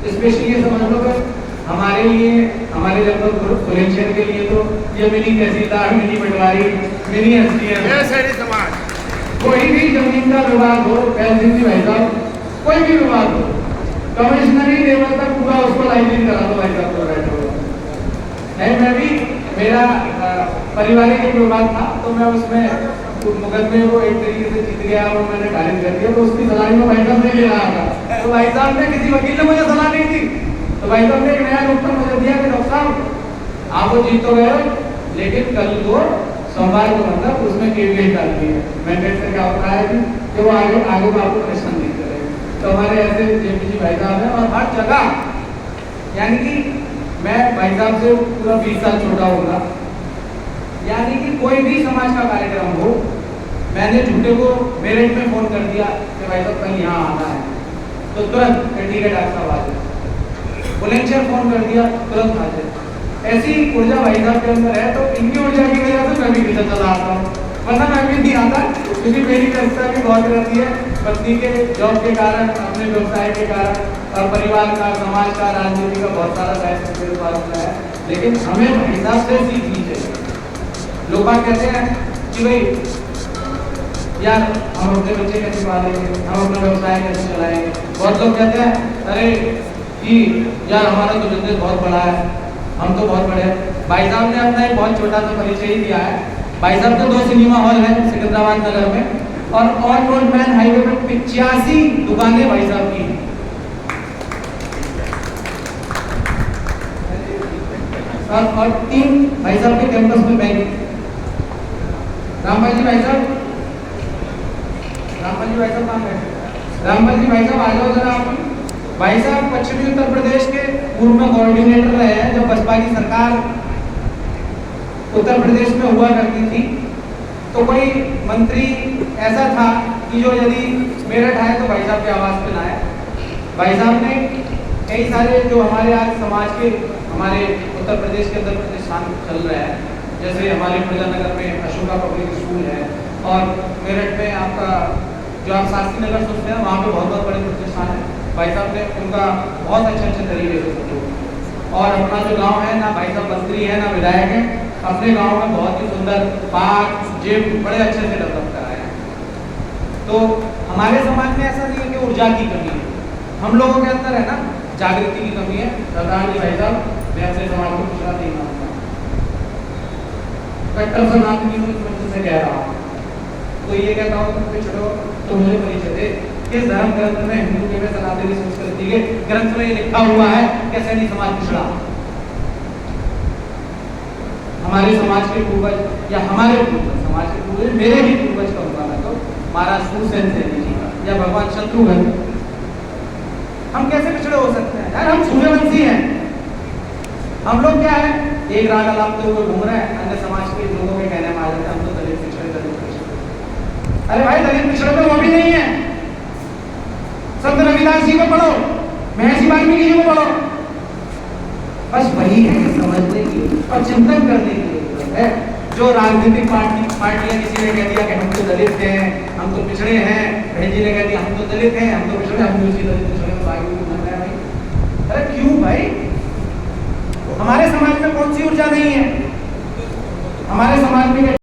Specially ये समझ लो कि हमारे लिए, हमारे लगभग बुलंदशहर के लिए तो ये मिनी तहसीलदार, मिनी पटवारी, मिनी एसडीएम समाज, कोई भी जमीन का विवाद हो, भाई साहब कोई भी विवाद हो, कमिश्नरी लेवल तक पूरा उसको लाइनिंग करा दो भाई साहब, तो बैठो नहीं। मैं भी, मेरा पारिवारिक एक विवाद था तो मैं उसमें मुकदमे को एक तरीके से जीत गया और मैंने खारिज कर दिया, तो उसकी सलाह में भाई साहब नहीं ले रहा था, तो भाई साहब ने, किसी वकील ने मुझे सलाह नहीं दी, तो भाई साहब ने एक नया डॉक्टर मुझे दिया कि डॉक्टर साहब आप वो जीत तो गए, लेकिन कल को सोमवार को मतलब उसमें केवीएट डालती है, मैंडेट से क्या होता है कि वो आगे आगे को आपको प्रश्न नहीं करेगा। तो हमारे ऐसे जेपी जी भाई साहब हैं, और हर जगह, यानी कि मैं भाई साहब से पूरा 20 साल छोटा होगा, यानी कि कोई भी समाज का कार्यक्रम हो, मैंने झूठे को मेरिट में फोन कर दिया कि भाई साहब कल यहाँ आना है, तो तुरंत ठीक है डॉक्टर साहब आ जाए, बुलंदशहर फोन कर दिया तुरंत आ जाए। ऐसी ऊर्जा भाई साहब के अंदर है, तो इनकी ऊर्जा की वजह से मैं भी पीछे चला आता हूँ, वरना मैं भी नहीं आता, क्योंकि मेरी व्यवस्था भी बहुत रहती है पत्नी के जॉब के कारण, अपने व्यवसाय के कारण, और परिवार का, समाज का, राजनीति का बहुत सारा दायित्व मेरे पास होता है। लेकिन हमें भाई साहब से सीखनी चाहिए। लोग कहते हैं कि भाई यार हम अपने बच्चे कैसे पालेंगे, हम अपना व्यवसाय कैसे चलाएंगे। बहुत लोग कहते हैं अरे कि यार हमारा तो बिजनेस बहुत बड़ा है, हम तो बहुत बड़े हैं। भाई साहब ने अपना एक बहुत छोटा सा परिचय ही दिया है। भाई साहब के 2 सिनेमा हॉल हैं सिकंदराबाद नगर में, और ऑन रोड मैन हाईवे पर 85 दुकानें भाई साहब की, और 3 भाई साहब के कैंपस में बैंक। रामपाल जी भाई साहब, रामपाल जी भाई साहब कहाँ गए? रामपाल जी भाई साहब आ जाओ जरा आप। भाई साहब पश्चिमी उत्तर प्रदेश के पूर्व में कोऑर्डिनेटर रहे हैं जब बसपा की सरकार उत्तर प्रदेश में हुआ करती थी। तो कोई मंत्री ऐसा था कि जो यदि मेरठ आए तो भाई साहब के आवास पे लाए। भाई साहब ने कई सारे जो हमारे आज समाज के, हमारे उत्तर प्रदेश के अंदर प्रतिष्ठान चल रहे हैं, जैसे हमारे प्रजानगर में अशोका पब्लिक स्कूल है, और मेरठ में आपका जो आप शास्त्री नगर सोचते हैं वहाँ पे बहुत बहुत बड़े प्रतिष्ठान है। भाई साहब ने उनका बहुत अच्छे तरीके से सपोर्ट, और अपना जो गांव है ना, भाई साहब मंत्री है ना विधायक है, अपने गांव में बहुत ही सुंदर पार्क, जिम बड़े अच्छे से डेवलप कराए हैं। तो हमारे समाज में ऐसा नहीं है कि ऊर्जा की कमी है, हम लोगों के अंदर है ना जागृति की कमी है। प्रधान जी भाई साहब, मैं अपने समाज को पिछड़ा नहीं मानता, कट्टर सनातनी से कह रहा हूँ, तो ये कहता हूँ तुम पिछड़ो तो मुझे परिचय दे। किस धर्म ग्रंथ में, हिंदू के में, सनातनी संस्कृति के ग्रंथ में ये लिखा हुआ है कि सैनी समाज पिछड़ा? हमारे समाज के पूर्वज, या हमारे पूर्वज, समाज के पूर्वज, मेरे ही पूर्वज कहूँगा मैं तो, महाराज सूरसेन सैनी जी का या भगवान शत्रुघ्न, हम कैसे पिछड़े हो सकते हैं यार? हम सूर्यवंशी हैं। हम लोग क्या है, एक राग अलापते हुए घूम रहे हैं, अन्य समाज के लोगों के कहने में आ जाते हैं हम तो दलित पिछड़े, दलित पिछड़े। अरे भाई दलित पिछड़े तो वो भी नहीं है। संत रविदास जी को पढ़ो, महर्षि वाल्मीकि जी को पढ़ो, बस वही है समझने की और चिंतन करने की है। जो राजनीतिक पार्टियां, किसी ने कह दिया कि हम तो दलित हैं, हम तो पिछड़े हैं, बहन जी ने कह दिया हम तो दलित हैं, हम तो पिछड़े, हम दूसरी दलित पिछड़े में भाई बन रहे हैं भाई। अरे क्यों भाई? हमारे समाज में कौन सी ऊर्जा नहीं है? हमारे समाज में